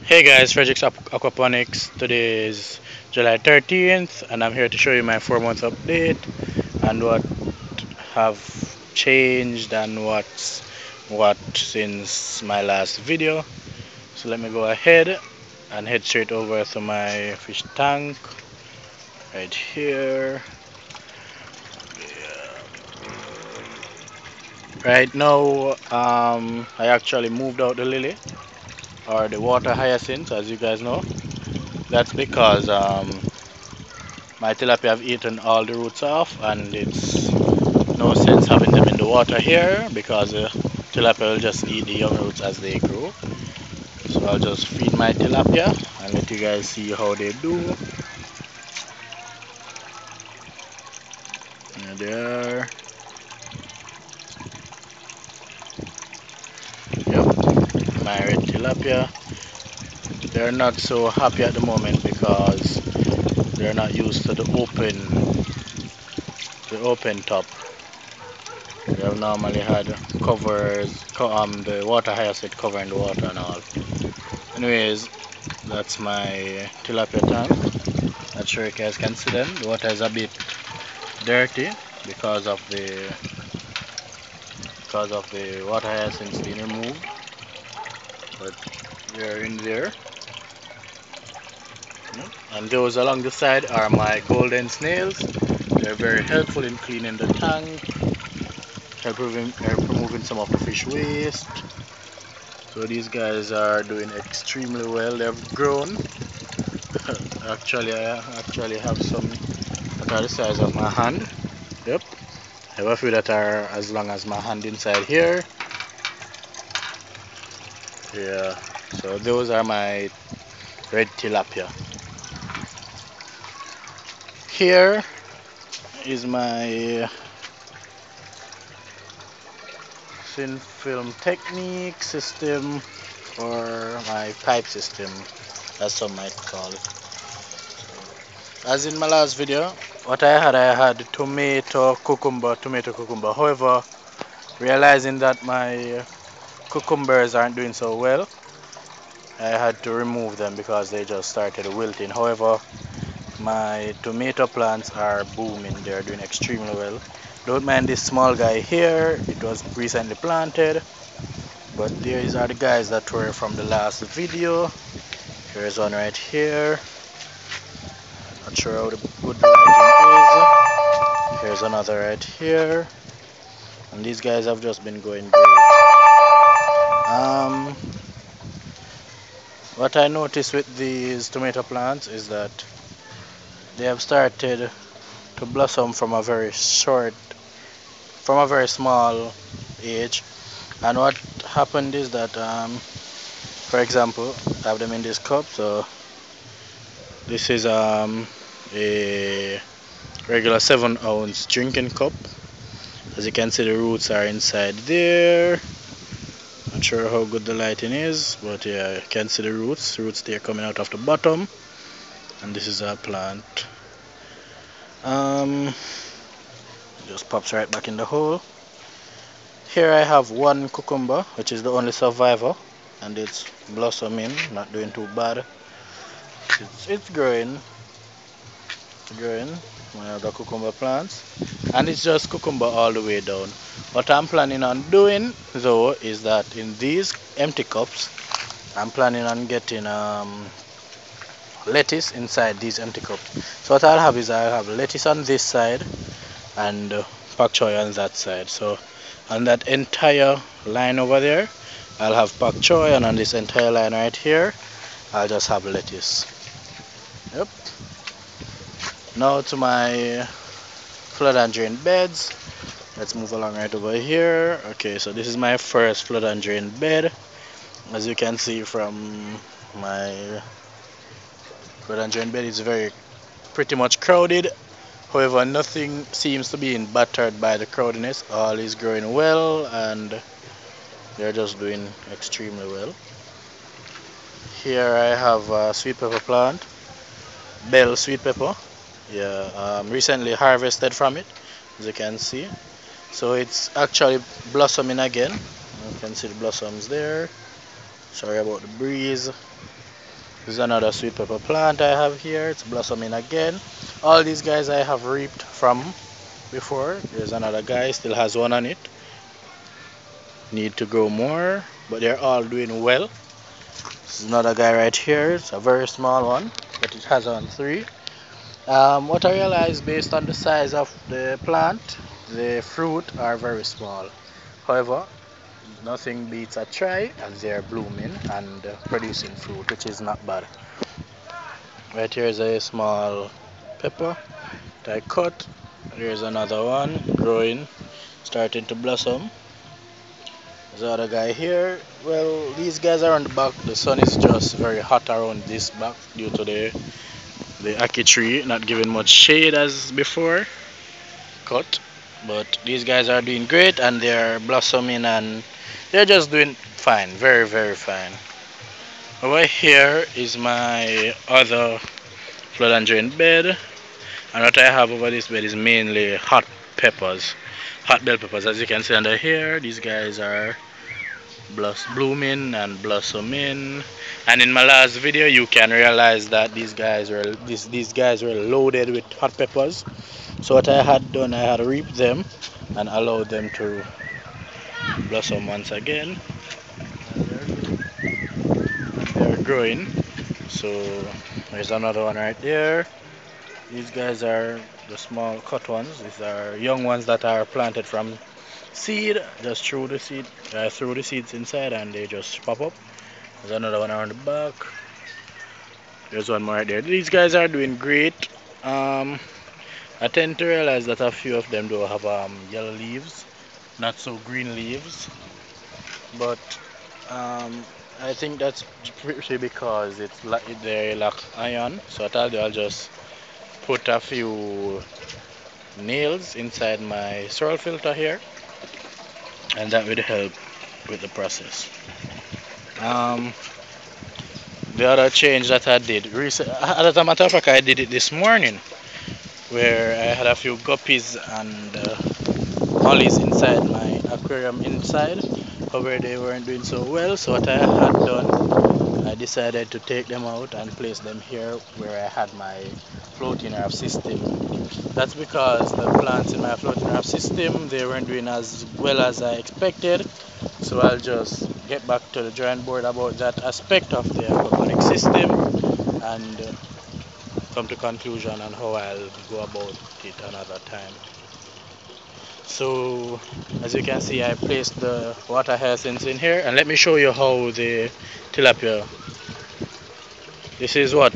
Hey guys, Frederick's Aquaponics. Today is July 13th and I'm here to show you my 4 month update and what have changed and what since my last video. So let me go ahead and head straight over to my fish tank right here. Right now, I actually moved out the lily or the water hyacinth, as you guys know. That's because my tilapia have eaten all the roots off, and it's no sense having them in the water here because tilapia will just eat the young roots as they grow. So I'll just feed my tilapia and let you guys see how they do. There they are. Yep, my red tilapia. They're not so happy at the moment because they're not used to the open top. They have normally had the water hyacinth covering the water and all. Anyways, that's my tilapia tank. Not sure you guys can see them. The water is a bit dirty because of the water hyacinths being removed, but they're in there. And those along the side are my golden snails. They're very helpful in cleaning the tank, help removing some of the fish waste. So these guys are doing extremely well. They've grown. I actually have some that are the size of my hand. Yep. I have a few that are as long as my hand inside here. Yeah. So those are my red tilapia. Here is my thin film technique system, or my pipe system, as some might call it. As in my last video, what I had tomato cucumber. However, realizing that my cucumbers aren't doing so well, I had to remove them because they just started wilting. However, my tomato plants are booming. They're doing extremely well. Don't mind this small guy here. It was recently planted. But these are the guys that were from the last video. Here's one right here. Not sure how good the lighting is. Here's another right here. And these guys have just been going great. Um, what I noticed with these tomato plants is that they have started to blossom from a very small age. And what happened is that, for example, I have them in this cup. So this is a regular 7 ounce drinking cup. As you can see, the roots are inside there. Not sure how good the lighting is, but yeah, you can see the roots there coming out of the bottom. And this is our plant. Just pops right back in the hole. Here I have one cucumber, which is the only survivor, and it's blossoming, not doing too bad. It's growing. One of the cucumber plants, and it's just cucumber all the way down. What I'm planning on doing though is that in these empty cups, I'm planning on getting lettuce inside these empty cups. So what I'll have lettuce on this side and pak choy on that side. So on that entire line over there, I'll have pak choy, and on this entire line right here, I'll just have lettuce. Yep. Now to my flood and drain beds. Let's move along right over here. Okay, so this is my first flood and drain bed. As you can see from my flood and drain bed, it's pretty much crowded. However, nothing seems to be battered by the crowdiness. All is growing well, and they're just doing extremely well. Here I have a sweet pepper plant, bell sweet pepper. Yeah, recently harvested from it, as you can see. So it's actually blossoming again. You can see the blossoms there. Sorry about the breeze. This is another sweet pepper plant I have here. It's blossoming again. All these guys I have reaped from before. There's another guy, still has one on it. Need to grow more, but they're all doing well. This is another guy right here. It's a very small one, but it has on three. What I realized based on the size of the plant, the fruit are very small. However, nothing beats a try, and they're blooming and producing fruit, which is not bad. Right here is a small pepper that I cut. There's another one growing, starting to blossom. There's another guy here. Well, these guys are on the back. The sun is just very hot around this back due to the ackee tree not giving much shade as before. Cut. But these guys are doing great and they're blossoming and they're just doing fine. Very, very fine. Over here is my other flood and drain bed. And what I have over this bed is mainly hot peppers. Hot bell peppers. As you can see under here, these guys are blooming and blossoming. And in my last video you can realize that these guys were loaded with hot peppers. So what I had done, I had reaped them and allowed them to blossom once again. They're growing. So there's another one right there. These guys are the small cut ones. These are young ones that are planted from seed. Just throw the seeds inside and they just pop up. There's another one around the back. There's one more right there. These guys are doing great. I tend to realize that a few of them do have yellow leaves, not so green leaves. But I think that's pretty because they lack iron. So what I'll do, I'll just put a few nails inside my soil filter here, and that would help with the process. The other change that I did as a matter of fact, I did it this morning, where I had a few guppies and mollies inside my aquarium inside. However, they weren't doing so well, so what I had done, I decided to take them out and place them here where I had my floating earth system. That's because the plants in my floating earth system, they weren't doing as well as I expected. So I'll just get back to the drawing board about that aspect of the aquaponics system and come to conclusion on how I'll go about it another time. So as you can see, I placed the water hyacinths in here, and let me show you how the tilapia, this is what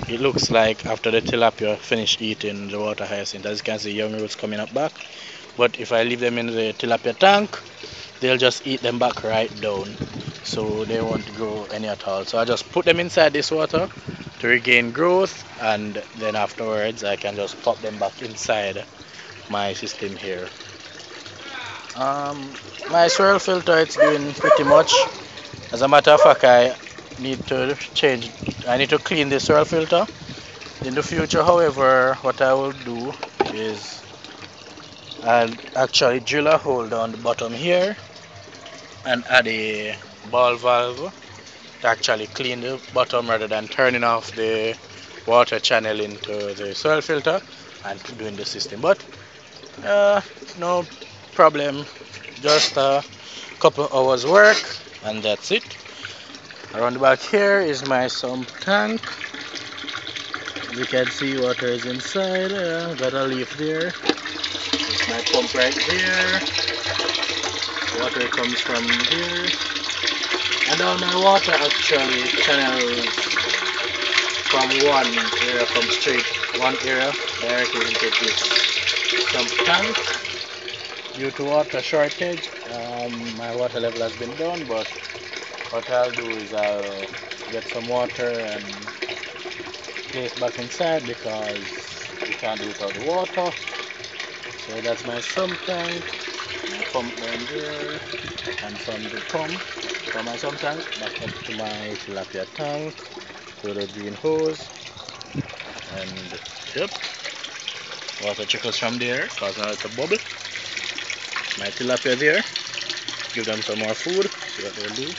it looks like after the tilapia finish eating the water hyacinth. As you can see, young roots coming up back, but if I leave them in the tilapia tank, they'll just eat them back right down, so they won't grow any at all. So I just put them inside this water to regain growth, and then afterwards I can just pop them back inside my system here. My soil filter, it's doing pretty much. As a matter of fact, I need to clean the soil filter in the future. However, what I will do is I'll actually drill a hole down the bottom here and add a ball valve to actually clean the bottom rather than turning off the water channel into the soil filter and doing the system. But no problem, just a couple hours work and that's it. Around the back here is my sump tank. As you can see, water is inside. Got a leaf there. It's my pump right there. Water comes from here, and all my water actually channels from one area, one area directly into this sump tank. Due to water shortage, my water level has been down, but what I'll do is I'll get some water and place back inside because we can't do without the water. So that's my sump tank, my pump down there, and from the pump from my sump tank back up to my tilapia tank to the green hose, and yep, water trickles from there, causing a little bubble. My tilapia there, give them some more food, see what they'll do.